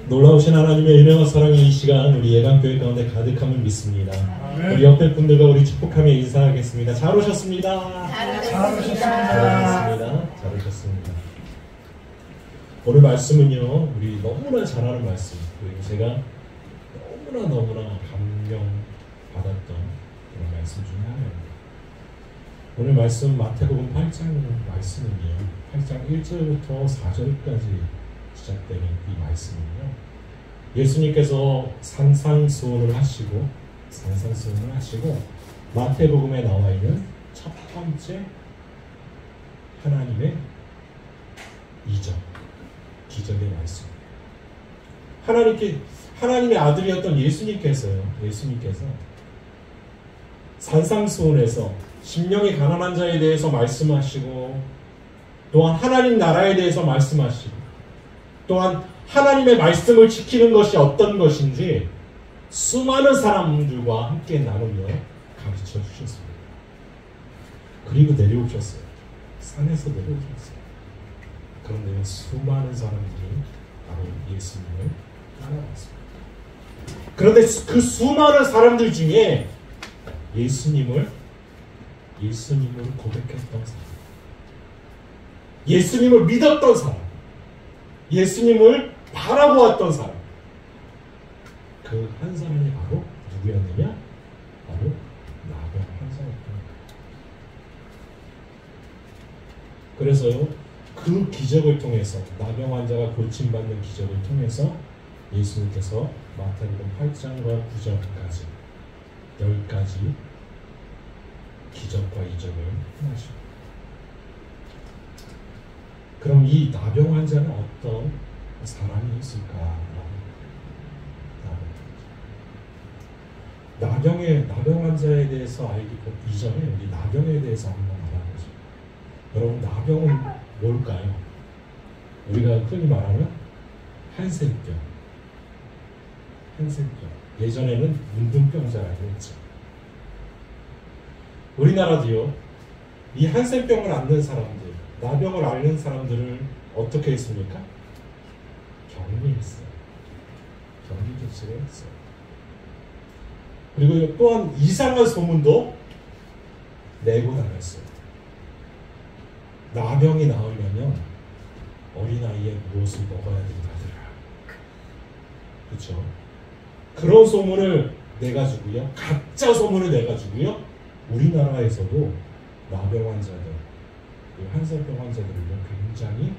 놀라우신 하나님의 은혜와 사랑의 이 시간 우리 예강교회 가운데 가득함을 믿습니다. 우리 옆에 분들과 우리 축복하며 인사하겠습니다. 잘 오셨습니다. 잘 오셨습니다. 오늘 말씀은요, 우리 너무나 잘 아는 말씀, 그리고 제가 너무나 감명받았던 그런 말씀 중에 하나입니다. 오늘 말씀 마태복음 8장 말씀은요, 8장 1절부터 4절까지 시작되는 이 말씀은요, 예수님께서 산상수훈을 하시고 마태복음에 나와 있는 첫 번째 하나님의 이적, 기적의 말씀. 하나님의 아들이었던 예수님께서 산상수훈에서 심령이 가난한 자에 대해서 말씀하시고, 또한 하나님 나라에 대해서 말씀하시고, 또한 하나님의 말씀을 지키는 것이 어떤 것인지 수많은 사람들과 함께 나누며 가르쳐 주셨습니다. 그리고 내려오셨어요. 산에서 내려오셨어요. 그런데 수많은 사람들이 바로 예수님을 따라왔습니다. 그런데 그 수많은 사람들 중에 예수님을 고백했던 사람, 예수님을 믿었던 사람, 예수님을 바라보았던 사람, 그 한 사람이 바로 누구였느냐? 바로 나병 환자였습니다. 그래서요, 그 기적을 통해서, 나병 환자가 고침받는 기적을 통해서 예수님께서 마태복음 8장과 9장까지 10가지 기적과 이적을 행하십니다. 그럼 이 나병 환자는 어떤 사람이 있을까? 나병 환자에 대해서 알기 이전에 우리 나병에 대해서 한번 알아보죠. 여러분, 나병은 뭘까요? 우리가 흔히 말하는 한센병. 예전에는 문둥병자라고 했죠. 우리나라도요, 이 한센병을 앓는 사람들, 나병을 앓는 사람들을 어떻게 했습니까? 격리했어요. 격리 조치를 했어요. 그리고 또한 이상한 소문도 내고 나갔어요. 나병이 나오려면 어린아이에 무엇을 먹어야 된다더라. 그렇죠? 그런 소문을 내가지고요, 가짜 소문을 내가지고요, 우리나라에서도 나병 환자들, 한센병 환자들을 굉장히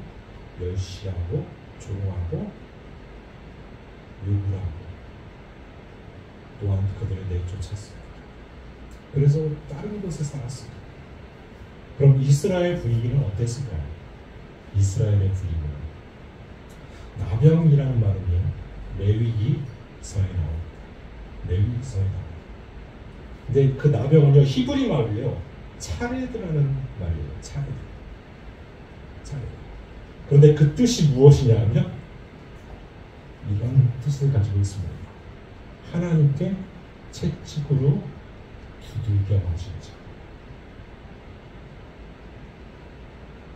멸시하고 조롱하고 욕을 하고, 또한 그들을 내쫓았습니다. 그래서 다른 곳에 살았습니다. 그럼 이스라엘 분위기는 어땠을까요? 이스라엘의 분위기는, 나병이라는 말은요, 레위기서에 나옵니다. 레위기서에 나옵니다. 근데 그 나병은요, 히브리 말로요, 차레드라는 말이에요. 차레드. 그런데 그 뜻이 무엇이냐면 이런 뜻을 가지고 있습니다. 하나님께 채찍으로 두들겨 맞은 자.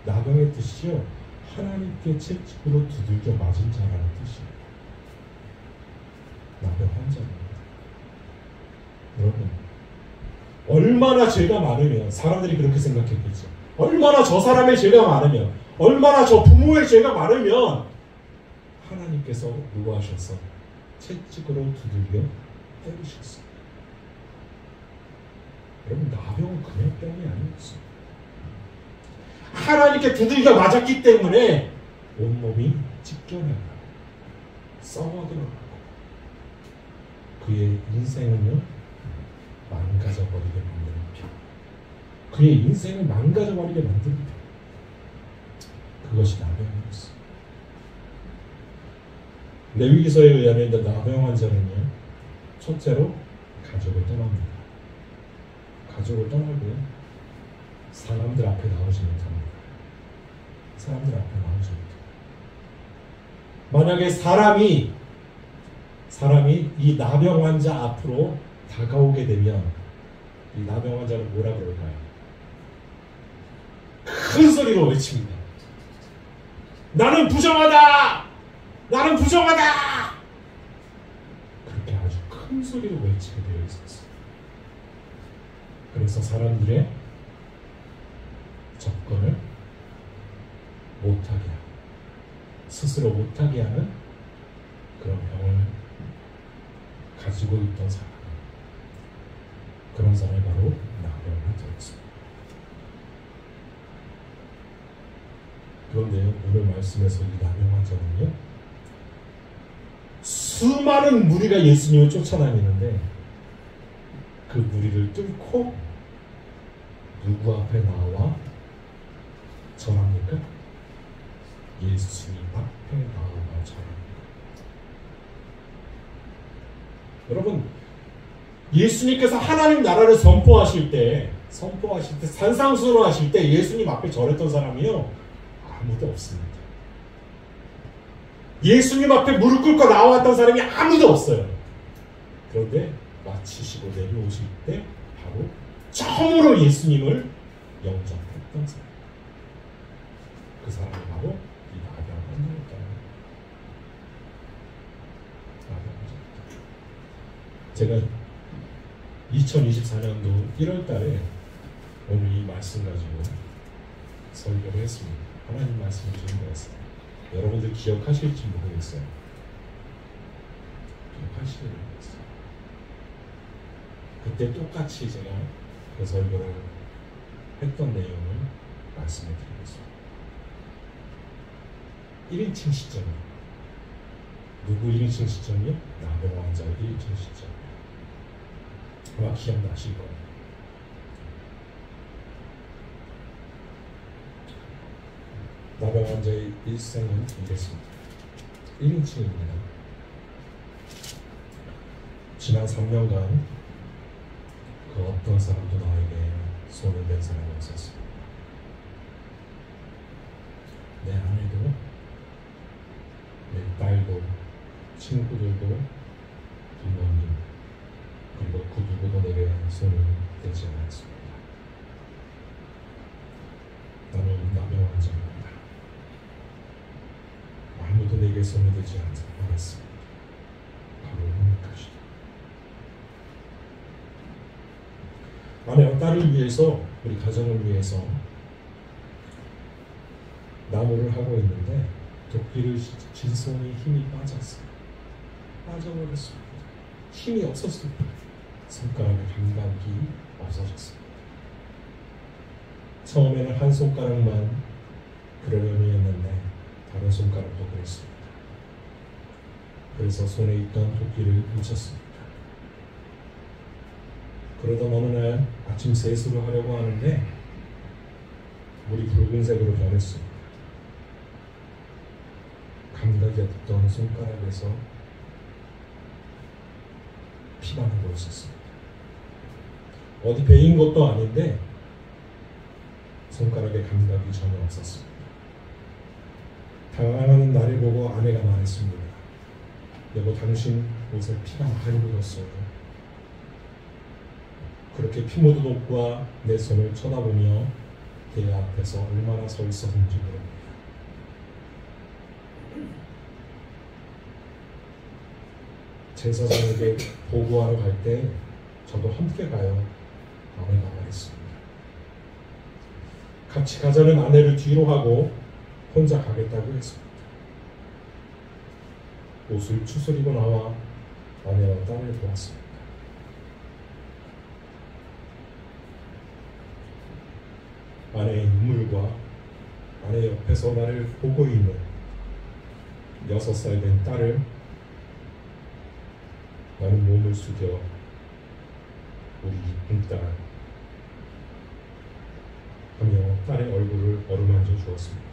나병의 뜻이요, 하나님께 채찍으로 두들겨 맞은 자라는 뜻이에요. 나병 환자입니다. 여러분, 얼마나 죄가 많으면, 사람들이 그렇게 생각했겠죠. 얼마나 저 사람의 죄가 많으면, 얼마나 저 부모의 죄가 많으면 하나님께서 누구 하셔서 채찍으로 두들겨 때리셨어요. 여러분, 나병은 그냥 병이 아니었어요. 하나님께 두들겨 맞았기 때문에 온몸이 찢겨나가고 썩어들어가고 그의 인생은요, 망가져버리게 만드는 병. 그의 인생을 망가져버리게 만드는 병. 그것이 나병이었어요. 레위기서에 의하면 나병 환자는요, 첫째로 가족을 떠납니다. 가족을 떠나고요, 사람들 앞에 나오지 못합니다. 사람들 앞에 나오지 못합니다. 만약에 사람이 이 나병 환자 앞으로 다가오게 되면 이 나병 환자는 뭐라 그럴까요? 큰 소리로 외칩니다. 나는 부정하다! 나는 부정하다! 그렇게 아주 큰 소리로 외치게 되어 있었어요. 그래서 사람들의 접근을 못하게 하고 스스로 못하게 하는 그런 병을 가지고 있던 사람, 그런 사람이 바로 나병이었습니다. 그런데요, 오늘 말씀에서 이 나병 환자는요, 수많은 무리가 예수님을 쫓아다니는데 그 무리를 뚫고 누구 앞에 나와 절합니까? 예수님 앞에 나와 절합니다. 여러분, 예수님께서 하나님 나라를 선포하실 때 산상수훈하실 때 예수님 앞에 절했던 사람이요, 아무도 없습니다. 예수님 앞에 무릎 꿇고 나왔던 사람이 아무도 없어요. 그런데 마치시고 내려오실 때 바로 처음으로 예수님을 영접했던 사람, 그 사람이 바로 이 나병 환자였다. 제가 2024년도 1월 달에 오늘 이 말씀 가지고 설교를 했습니다. 하나님 말씀을 주신 거였어요. 여러분들 기억하실지 모르겠어요. 기억하시길 모르겠어요. 그때 똑같이 제가 그 설교를 했던 내용을 말씀해 드리겠습니다. 1인칭 시점이요. 누구 1인칭 시점이요? 나병 환자의 1인칭 시점. 아마 기억나실 거예요. 나병 환자의 일생은 이랬습니다. 1인칭입니다. 지난 3년간 그 어떤 사람도 나에게 손을 댄 사람이 없었습니다. 내 아내도, 내 딸도, 친구들도, 부모님, 그리고 그 누구도 내게 손을 대지 않았습니다. 나는 나병 환자입니다. 아무도 내게 손을 대지 않았습니다. 바로 오늘까지도. 아내와 딸을 위해서, 우리 가정을 위해서 나무를 하고 있는데 도끼를 진 손이 힘이 빠져버렸습니다. 힘이 없었습니다. 손가락의 감각이 없어졌습니다. 처음에는 한 손가락만 그러려니 했는데 다른 손가락도 그랬습니다. 그래서 손에 있던 도끼를 훔쳤습니다. 그러던 어느 날 아침 세수를 하려고 하는데 물이 붉은색으로 변했습니다. 감각이 없던 손가락에서 피가 나고 있었습니다. 어디 베인 것도 아닌데 손가락에 감각이 전혀 없었습니다. 당황하는 나를 보고 아내가 말했습니다. 여보, 당신 옷에 피가 많이 묻었어요. 그렇게 피 묻은 옷과 내 손을 쳐다보며 대 앞에서 얼마나 서 있었는지 모릅니다. 제사장에게 보고하러 갈 때 저도 함께 가요. 아내가 말했습니다. 같이 가자는 아내를 뒤로 하고 혼자 가겠다고 했습니다. 옷을 추스리고 나와 아내와 딸을 보았습니다. 아내의 눈물과 아내 옆에서 나를 보고 있는 6살 된 딸을, 나는 몸을 숙여 우리 이쁜 딸 하며 딸의 얼굴을 어루만져 주었습니다.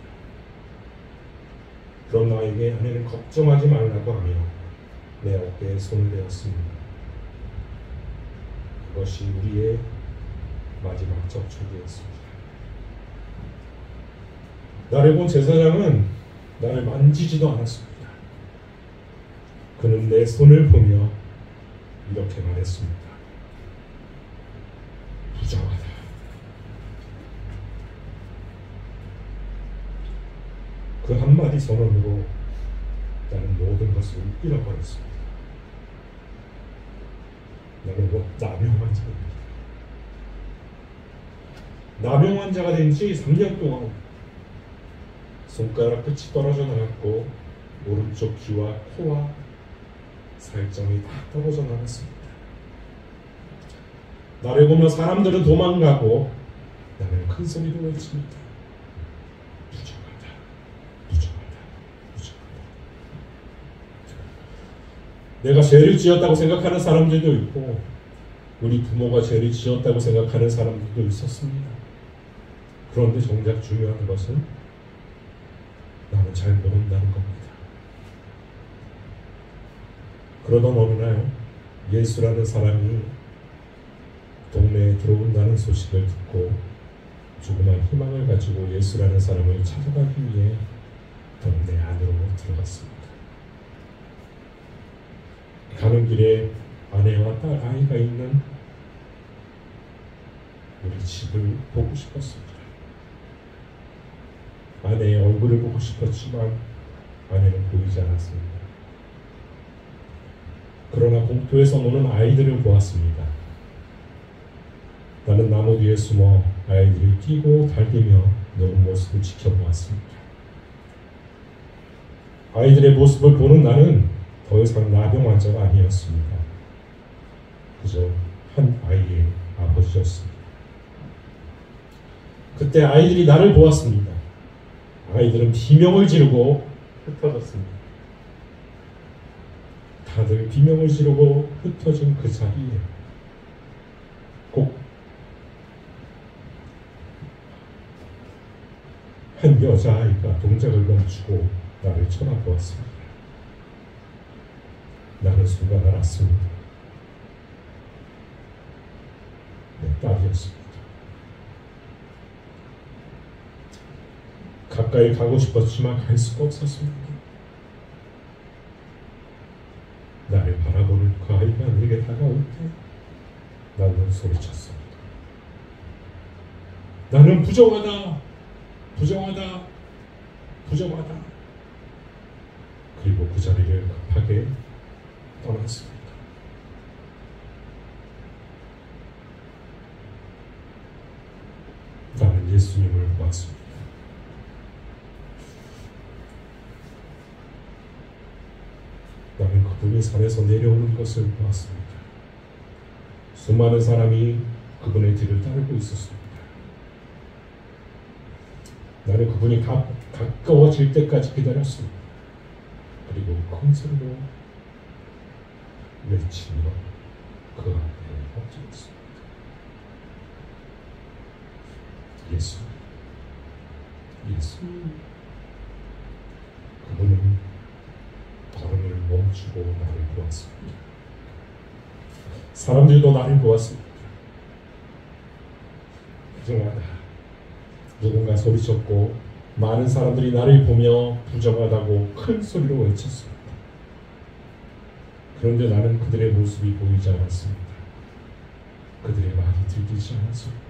그런 나에게 아내는 걱정하지 말라고 하며 내 어깨에 손을 대었습니다. 그것이 우리의 마지막 접촉이었습니다. 나를 본 제사장은 나를 만지지도 않았습니다. 그는 내 손을 보며 이렇게 말했습니다. 부정하다. 그 한마디 선언으로 나는 모든 것을 잃어버렸습니다. 나는 나병 환자입니다. 나병 환자가 된 지 3년 동안 손가락 끝이 떨어져 나갔고 오른쪽 귀와 코와 살점이 다 떨어져 나갔습니다. 나를 보며 사람들은 도망가고 나는 큰 소리로 외칩니다. 부정하다, 부정하다, 부정하다. 내가 죄를 지었다고 생각하는 사람들도 있고 우리 부모가 죄를 지었다고 생각하는 사람들도 있었습니다. 그런데 정작 중요한 것은 나는 잘 모른다는 겁니다. 그러던 어느 날 예수라는 사람이 동네에 들어온다는 소식을 듣고 조그만 희망을 가지고 예수라는 사람을 찾아가기 위해 동네 안으로 들어갔습니다. 가는 길에 아내와 딸 아이가 있는 우리 집을 보고 싶었습니다. 아내의 얼굴을 보고 싶었지만 아내는 보이지 않았습니다. 그러나 공터에서 노는 아이들을 보았습니다. 나는 나무 뒤에 숨어 아이들이 뛰고 달리며 노는 모습을 지켜보았습니다. 아이들의 모습을 보는 나는 더 이상 나병 환자가 아니었습니다. 그저 한 아이의 아버지였습니다. 그때 아이들이 나를 보았습니다. 아이들은 비명을 지르고 흩어졌습니다. 다들 비명을 지르고 흩어진 그 자리에 꼭 한 여자아이가 동작을 멈추고 나를 쳐다보았습니다. 나는 순간 알았습니다. 내 딸이었습니다. 가까이 가고 싶었지만 갈 수가 없었습니다. 나를 바라보는 그 아이가 내게 다가올 때 나는 소리쳤습니다. 나는 부정하다, 부정하다, 부정하다. 그리고 그 자리를 급하게 떠났습니다. 나는 예수님을 보았습니다. 나는 그분이 산에서 내려오는 것을 보았습니다. 수많은 사람이 그분의 뒤를 따르고 있었습니다. 나는 그분이 가까워질 때까지 기다렸습니다. 그리고 큰 소리로 외치며 그 앞에 엎드렸습니다. 예수, 예수. 그분은 걸음을 멈추고 나를 보았습니다. 사람들도 나를 보았습니다. 부정하다. 누군가 소리쳤고 많은 사람들이 나를 보며 부정하다고 큰 소리로 외쳤습니다. 그런데 나는 그들의 모습이 보이지 않았습니다. 그들의 말이 들리지 않았습니다.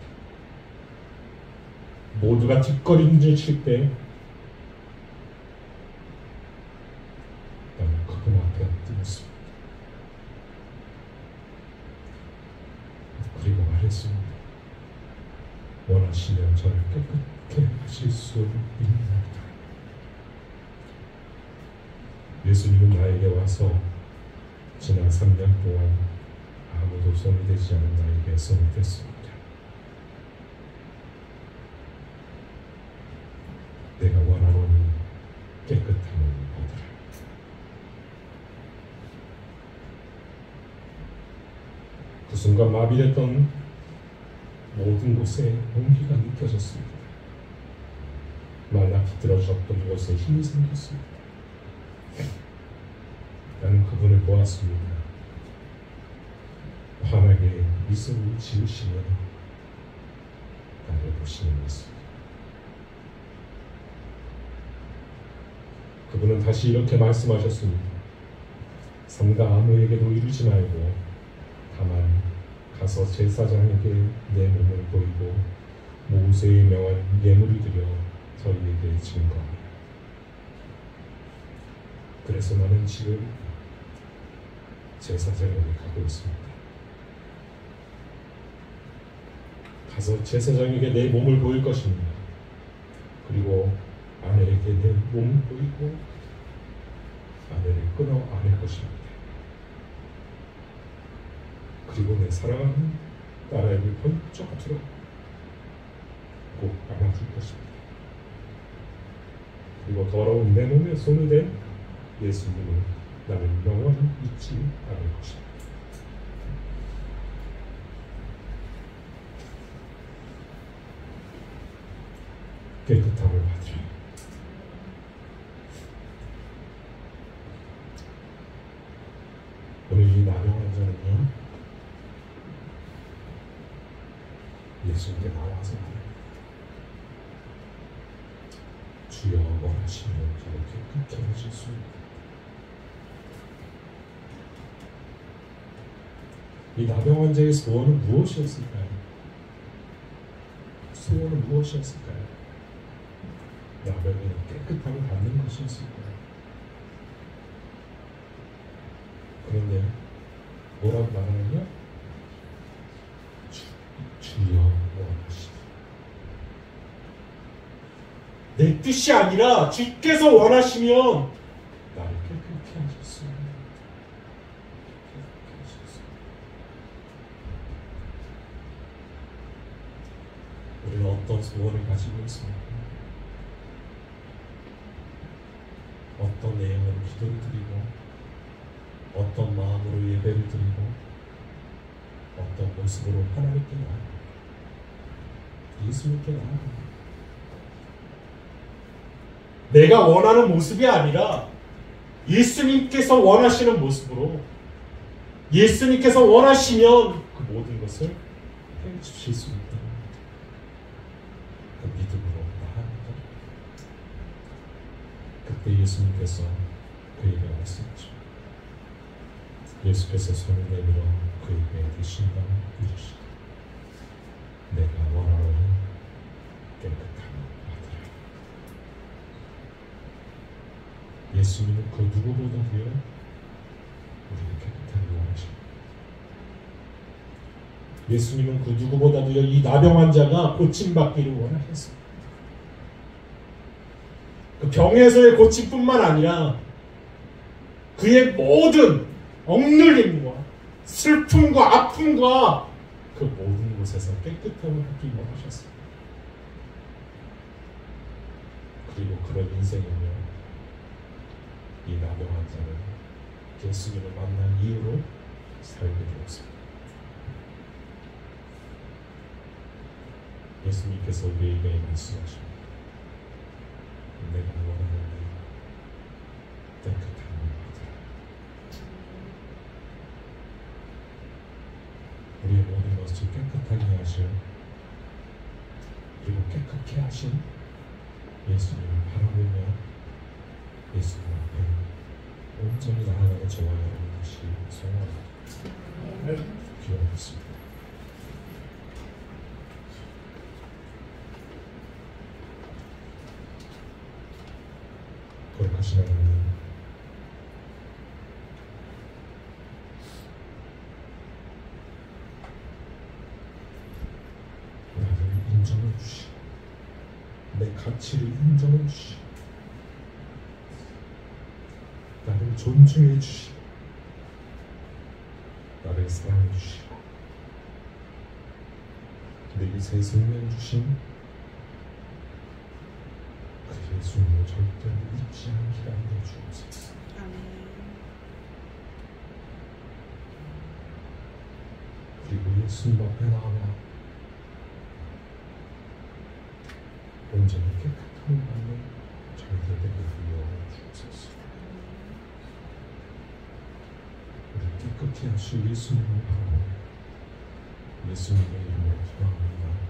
모두가 뒷걸음질 칠 때 나는 그분 앞에 엎드렸습니다. 그리고 말했습니다. 원하시면 저를 깨끗게 하실 수 있나이다. 예수님은 나에게 와서 지난 3년 동안 아무도 손이 되지 않은 나에게 손이 됐습니다. 내가 원하노니 깨끗함을 받으라. 그 순간 마비됐던 모든 곳에 온기가 느껴졌습니다. 말라 비틀어졌던 곳에 힘이 생겼습니다. 나는 그분을 보았습니다. 환하게 미소를 지으시며 나를 보시는 모습. 그분은 다시 이렇게 말씀하셨습니다. 삼가 아무에게도 이르지 말고 다만 가서 제사장에게 내 몸을 보이고 모세의 명한 예물을 드려 저희에게 증거하라. 그래서 나는 지금 제사장에게 가고 있습니다. 가서 제사장에게 내 몸을 보일 것입니다. 그리고 아내에게 내 몸을 보이고 아내를 끊어 안을 것입니다. 그리고 내 사랑하는 딸아이를 번쩍 들어 꼭 안아줄 것입니다. 그리고 더러운 내 몸에 손을 댄 예수님을 나는 영원히 잊지 않을 것입니다. 깨끗함을 받으라. 오늘 이 나병 환자는요, 예수님께 나와서 주여 원하시면 저를 깨끗게 하실 수 있다. 이 나병 환자의 소원은 무엇이었을까요? 소원은 무엇이었을까요? 나병이 깨끗함을 받는 것이었을까요? 그런데 뭐라고 말하느냐? 주여 원하시니. 내 뜻이 아니라 주께서 원하시면 나를 깨끗게 하셨습니다. 우리는 어떤 소원을 가지고 있습니까? 어떤 내용으로 기도를 드리고 어떤 마음으로 예배를 드리고 어떤 모습으로 하나님께 나아갑니다. 예수님께 나아갑니다. 내가 원하는 모습이 아니라 예수님께서 원하시는 모습으로, 예수님께서 원하시면 그 모든 것을 해주실 수 있다. 그 믿음으로 나아갑니다. 그때 예수님께서 그에게 말씀하시고 예수께서 손을 내밀어 그에게 드신다 이르시되 내가 원하노니 깨끗함을 받으라. 예수님은 그 누구보다도요 우리를 깨끗하게 원하십니다. 예수님은 그 누구보다도요 이 나병 환자가 고침받기를 원하셨습니다. 그 병에서의 고침뿐만 아니라 그의 모든 억눌림과 슬픔과 아픔과 그 모든 곳에서 깨끗함을 받기 원하셨습니다. 그리고 그런 인생이며 이 나병 환자는 예수님을 만난 이후로 살게 되었습니다. 예수님께서 우리에게 말씀하십니다. 내가 원하는 깨끗함을 받으라. 우리의 모든 것을 깨끗하게 하실 그리고 깨끗게 하신 예수님을 바라보며 예수님 앞에 온전히 나아가는 저와 여러분 것이 소원합니다. 기원하겠습니다. 거룩하신 하나님, 나를 인정해 주시고 내 가치를 인정해 주시고 나를 존중해 주시고 나를 사랑해 주시고 내게 새 생명 주신 그 예수님을 절대로 잊지 않게 하여 주옵소서. 그리고 예수님 앞에 나와 온전히 깨끗함을 받는 저희들 되게 하여 주옵소서. 우리 깨끗히 하실 예수님을 바라보 예수님의 이름으로 기도합니다.